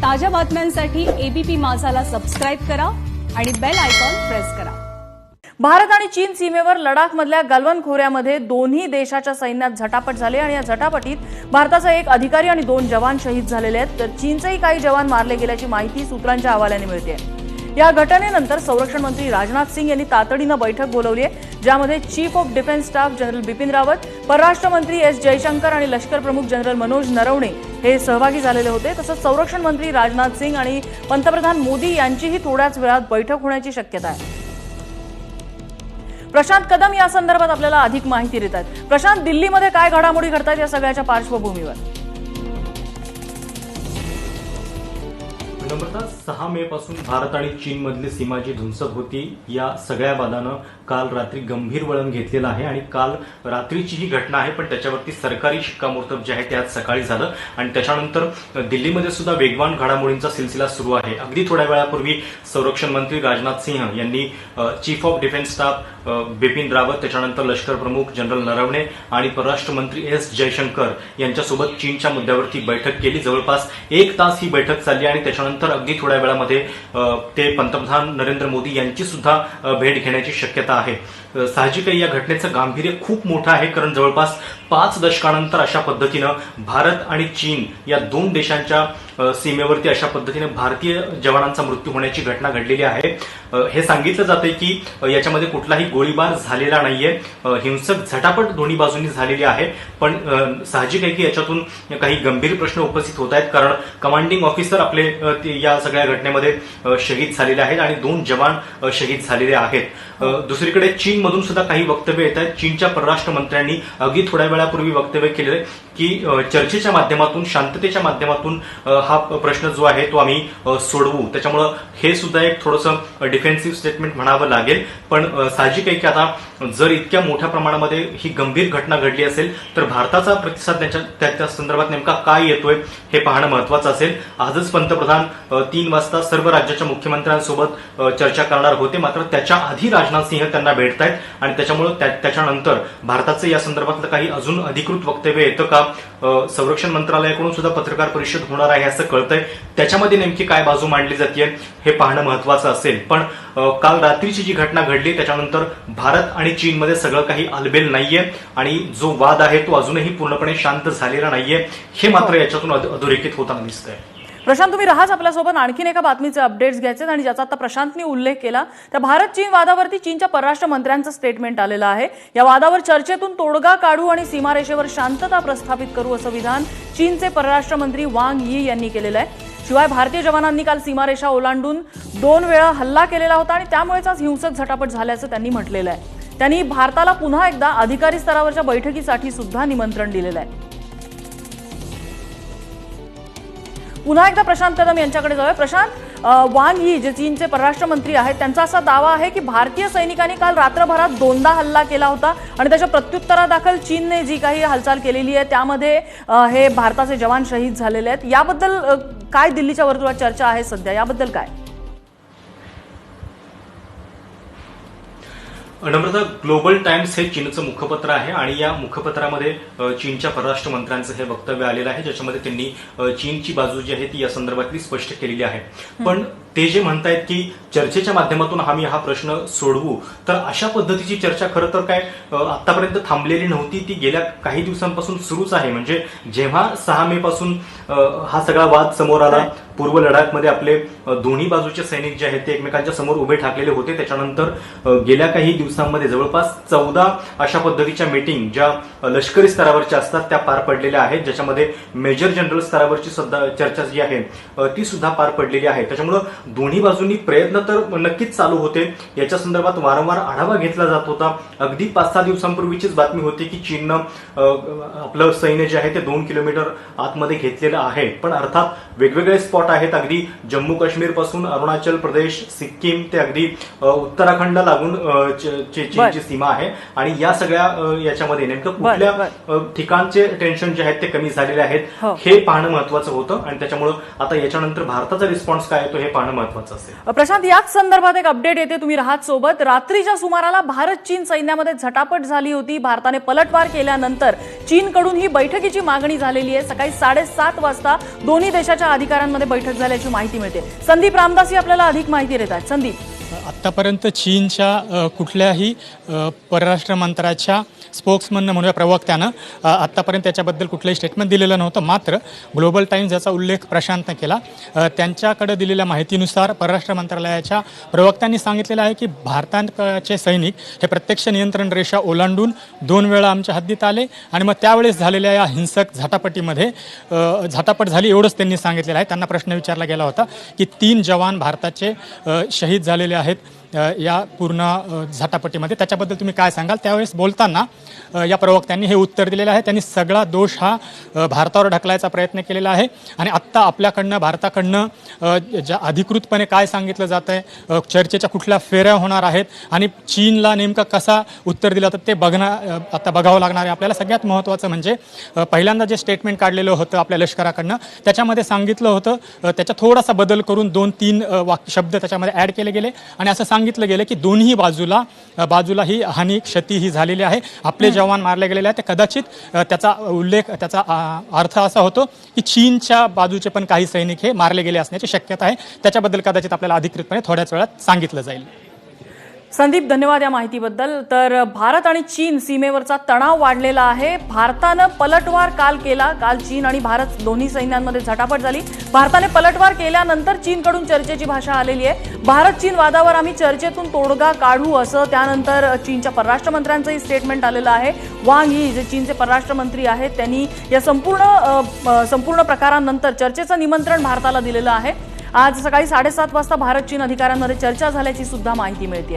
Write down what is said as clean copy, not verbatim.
ताज्या बातम्यांसाठी ABP माझाला subscribe करा आणि बेल आयकॉन प्रेस करा। भारत आणि चीन सीमेवर लडाखमधल्या गलवान खोऱ्यामध्ये दोन्ही देशाच्या सैन्यात झटापट झाली आणि या झटापटीत भारताचा एक अधिकारी आणि 2 जवान शहीद झालेले आहेत, तर चीनचेही काही जवान मारले गेल्याची माहिती सूत्रांच्या हवाल्याने मिळते। या घटनेनंतर संरक्षण मंत्री राजनाथ सिंह यांनी तातडीने बैठक बोलावली आहे, ज्यामध्ये chief of defence staff general Bipin Rawat, परराष्ट्र मंत्री एस जयशंकर आणि लष्कर प्रमुख जनरल मनोज नरवणे हे सहभागी झालेले होते। तसंच संरक्षण मंत्री राजनाथ सिंह आणि पंतप्रधान मोदी यांचीही थोड्याच वेळात बैठक होण्याची शक्यता आहे। प्रशांत कदम या संदर्भात आपल्याला अधिक माहिती देत आहेत। प्रशांत, दिल्लीमध्ये काय घडामोडी घडतात या सगळ्याच्या पार्श्वभूमीवर? नम्रता, 6 मे पासून भारत आणि चीन मधली सीमा जी धुमसत होती, या सगळ्या वादानं काल रात्री गंभीर वळण घेतलेलं आहे आणि काल रात्रीची ही घटना आहे, पण त्याच्यावरती सरकारी शिक्कामोर्तब जे आहे ते आज सकाळी झालं आणि त्याच्यानंतर दिल्लीमध्ये सुद्धा वेगवान घडामोडींचा सिलसिला सुरू आहे। अगदी थोड्या वेळापूर्वी संरक्षण मंत्री राजनाथ सिंह यांनी chief of defence staff Bipin Rawat, त्याच्यानंतर लष्कर प्रमुख जनरल नरवणे आणि परराष्ट्र मंत्री एस जयशंकर यांच्यासोबत चीनच्या मुद्द्यावरती बैठक केली। जवळपास 1 तास ही बैठक चालली आणि त्याच्यानंतर अगदी थोड्या वेळामध्ये ते पंतप्रधान नरेंद्र मोदी यांची सुद्धा भेट घेण्याची शक्यता आहे। साहजिकच या घटनेचं गांभीर्य खूप मोठं आहे, कारण जवळपास 5 दशकानंतर अशा पद्धतीनं भारत आणि चीन या 2 देशांच्या सीमेवरती अशा पद्धतीने भारतीय जवानांचा मृत्यू होण्याची घटना घडलेली आहे। हे सांगितलं जातंय की याच्यामध्ये कुठलाही गोळीबार झालेला नाहीये, हिंसक झटापट दोन्ही बाजूंनी झालेली आहे, पण साहजिक आहे की याच्यातून काही गंभीर प्रश्न उपस्थित होत आहेत, कारण कमांडिंग ऑफिसर आपले या सगळ्या घटनेमध्ये शहीद झालेले आहेत आणि 2 जवान शहीद झालेले आहेत। दुसरीकडे चीनमधून सुद्धा काही वक्तव्य येत आहेत। चीनच्या परराष्ट्र मंत्र्यांनी अगदी थोड्या वेळापूर्वी वक्तव्य केले की चर्चेच्या माध्यमातून, शांततेच्या माध्यमातून हा प्रश्न जो आहे तो आम्ही सोडवू। त्याच्यामुळं हे सुद्धा एक थोडंसं डिफेन्सिव्ह स्टेटमेंट म्हणावं लागेल, पण साहजिक आहे की आता जर इतक्या मोठ्या प्रमाणामध्ये ही गंभीर घटना घडली असेल तर भारताचा प्रतिसाद त्या संदर्भात नेमका काय येतोय हे पाहणं महत्वाचं असेल। आजच पंतप्रधान 3 वाजता सर्व राज्याच्या मुख्यमंत्र्यांसोबत चर्चा करणार होते, मात्र त्याच्या आधी राजनाथ सिंह त्यांना भेटतायत आणि त्याच्यामुळे त्याच्यानंतर भारताचं या संदर्भातलं काही अजून अधिकृत वक्तव्य येतं का, संरक्षण मंत्रालयाकडून सुद्धा पत्रकार परिषद होणार आहे असं कळतंय। त्याच्यामध्ये नेमकी काय बाजू मांडली जाते हे पाहणं महत्वाचं असेल। पण काल रात्रीची जी घटना घडली त्याच्यानंतर भारत आणि चीनमध्ये सगळं काही आलबेल नाहीये आणि जो वाद आहे तो अजूनही पूर्णपणे शांत झालेला नाहीये, हे मात्र याच्यातून अधोरेखित होताना दिसतंय। प्रशांत, तुम्ही राहाच आपल्यासोबत। आणखीन एका बातमीचे अपडेट्स घ्यायचे आणि ज्याचा आता प्रशांतने उल्लेख केला, त्या भारत चीन वादावरती चीनच्या परराष्ट्र मंत्र्यांचं स्टेटमेंट आलेलं आहे। या वादावर चर्चेतून तोडगा काढू आणि सीमारेषेवर शांतता प्रस्थापित करू असं विधान चीनचे परराष्ट्र मंत्री वांग यी यांनी केलेलं आहे। शिवाय भारतीय जवानांनी काल सीमारेषा ओलांडून 2 वेळा हल्ला केलेला होता आणि त्यामुळेच आज हिंसक झटापट झाल्याचं त्यांनी म्हटलेलं आहे। त्यांनी भारताला पुन्हा एकदा अधिकारी स्तरावरच्या बैठकीसाठी सुद्धा निमंत्रण दिलेलं आहे। पुन्हा एकदा प्रशांत कदम यांच्याकडे जाऊया। प्रशांत, वांग यी जे चीनचे परराष्ट्र मंत्री आहेत त्यांचा असा दावा आहे की भारतीय सैनिकांनी काल रात्रभरात 2दा हल्ला केला होता आणि त्याच्या प्रत्युत्तरादाखल चीनने जी काही हालचाल केलेली आहे त्यामध्ये हे भारताचे जवान शहीद झालेले आहेत। याबद्दल काय दिल्लीच्या वर्तुळात चर्चा आहे सध्या, याबद्दल काय? नम्रता, ग्लोबल टाइम्स हे चीनचं मुखपत्र आहे आणि या मुखपत्रामध्ये चीनच्या परराष्ट्र मंत्र्यांचं हे वक्तव्य आलेलं आहे, ज्याच्यामध्ये त्यांनी चीनची बाजू जी आहे ती या संदर्भातली स्पष्ट केलेली आहे। पण ते जे म्हणतायत की चर्चेच्या माध्यमातून आम्ही हा प्रश्न सोडवू, तर अशा पद्धतीची चर्चा खरं तर काय आतापर्यंत थांबलेली नव्हती, ती गेल्या काही दिवसांपासून सुरूच आहे। म्हणजे जेव्हा 6 मे पासून हा सगळा वाद समोर आला, पूर्व लडाखमध्ये आपले दोन्ही बाजूचे सैनिक जे आहेत ते एकमेकांच्या समोर उभे ठाकलेले होते, त्याच्यानंतर गेल्या काही दिवसांमध्ये जवळपास 14 अशा पद्धतीच्या मीटिंग ज्या लष्करी स्तरावरच्या असतात त्या पार पडलेल्या आहेत, ज्याच्यामध्ये मेजर जनरल स्तरावरची सुद्धा चर्चा जी आहे ती सुद्धा पार पडलेली आहे। त्याच्यामुळे दोन्ही बाजूंनी प्रयत्न तर नक्कीच चालू होते, याच्या संदर्भात वारंवार आढावा घेतला जात होता। अगदी 5-6 दिवसांपूर्वीचीच बातमी होती की चीननं आपलं सैन्य जे आहे ते 2 किलोमीटर आतमध्ये घेतलेलं आहे, पण अर्थात वेगवेगळे स्पॉट आहेत, अगदी जम्मू काश्मीर पासून अरुणाचल प्रदेश, सिक्कीम ते अगदी उत्तराखंड लागून चीनची सीमा आहे आणि या सगळ्या याच्यामध्ये नेमकं कुठल्या ठिकाणचे टेन्शन जे आहेत ते कमी झालेले आहेत हे पाहणं महत्वाचं होतं आणि त्याच्यामुळे आता याच्यानंतर भारताचा रिस्पॉन्स काय येतो हे पाहणं महत्वाचं असेल। प्रशांत, याच संदर्भात एक अपडेट येते, तुम्ही राहात सोबत। रात्रीच्या सुमाराला भारत चीन सैन्यामध्ये झटापट झाली होती। भारताने पलटवार केल्यानंतर चीनकडून ही बैठकीची मागणी झालेली आहे। सकाळी 7:30 वाजता दोन्ही देशाच्या अधिकाऱ्यांमध्ये बैठक झाल्याची माहिती मिळते. संदीप रामदासी आपल्याला अधिक माहिती देत आहेत. संदीप, आत्तापर्यंत चीनच्या कुठल्याही परराष्ट्र मंत्र्याच्या स्पोक्समन म्हणूया प्रवक्त्यानं आत्तापर्यंत त्याच्याबद्दल कुठलंही स्टेटमेंट दिलेलं नव्हतं. मात्र ग्लोबल टाइम्स याचा उल्लेख प्रशांतनं केला. त्यांच्याकडे दिलेल्या माहितीनुसार परराष्ट्र मंत्रालयाच्या प्रवक्त्यांनी सांगितलेलं आहे की भारताचे सैनिक हे प्रत्यक्ष नियंत्रण रेषा ओलांडून 2 वेळा आमच्या हद्दीत आले आणि मग त्यावेळेस झालेल्या या हिंसक झटापटीमध्ये झटापट झाली एवढंच त्यांनी सांगितलेलं आहे. त्यांना प्रश्न विचारला गेला होता की 3 जवान भारताचे शहीद झालेले आहेत या पूर्ण झटापटीमध्ये, त्याच्याबद्दल तुम्ही काय सांगाल? त्यावेळेस बोलताना या प्रवक्त्यांनी हे उत्तर दिलेलं आहे. त्यांनी सगळा दोष हा भारतावर ढकलायचा प्रयत्न केलेला आहे आणि आत्ता आपल्याकडनं भारताकडनं ज्या अधिकृतपणे काय सांगितलं जातं आहे, चर्चेच्या कुठल्या फेऱ्या होणार आहेत आणि चीनला नेमका कसा उत्तर दिलं जातं ते आता बघावं लागणार आहे आपल्याला. सगळ्यात महत्त्वाचं म्हणजे पहिल्यांदा जे स्टेटमेंट काढलेलं होतं आपल्या लष्कराकडनं त्याच्यामध्ये सांगितलं होतं, त्याच्यात थोडासा बदल करून 2-3 शब्द त्याच्यामध्ये ॲड केले गेले आणि असं सांगितलं गेलं की दोन्ही बाजूला ही हानी क्षती ही झालेली आहे. आपले जवान मारले गेलेले आहेत. ते कदाचित त्याचा अर्थ असा होतो की चीनच्या बाजूचे पण काही सैनिक हे मारले गेले असण्याची शक्यता आहे. त्याच्याबद्दल कदाचित आपल्याला अधिकृतपणे थोड्याच वेळात सांगितलं जाईल. संदीप, धन्यवाद या माहितीबद्दल. तर भारत आणि चीन सीमेवरचा तणाव वाढलेला आहे. भारतानं पलटवार काल केला. काल चीन आणि भारत दोन्ही सैन्यांमध्ये झटापट झाली. भारताने पलटवार केल्यानंतर चीनकडून चर्चेची भाषा आलेली आहे. भारत चीन वादावर आम्ही चर्चेतून तोडगा काढू असं त्यानंतर चीनच्या परराष्ट्र मंत्र्यांचंही स्टेटमेंट आलेलं आहे. वांग यी जे चीनचे परराष्ट्र मंत्री आहेत त्यांनी या संपूर्ण प्रकारानंतर चर्चेचं निमंत्रण भारताला दिलेलं आहे. आज सकाळी 7:30 वाजता भारत चीन अधिकाऱ्यांमध्ये चर्चा झाल्याची सुद्धा माहिती मिळते.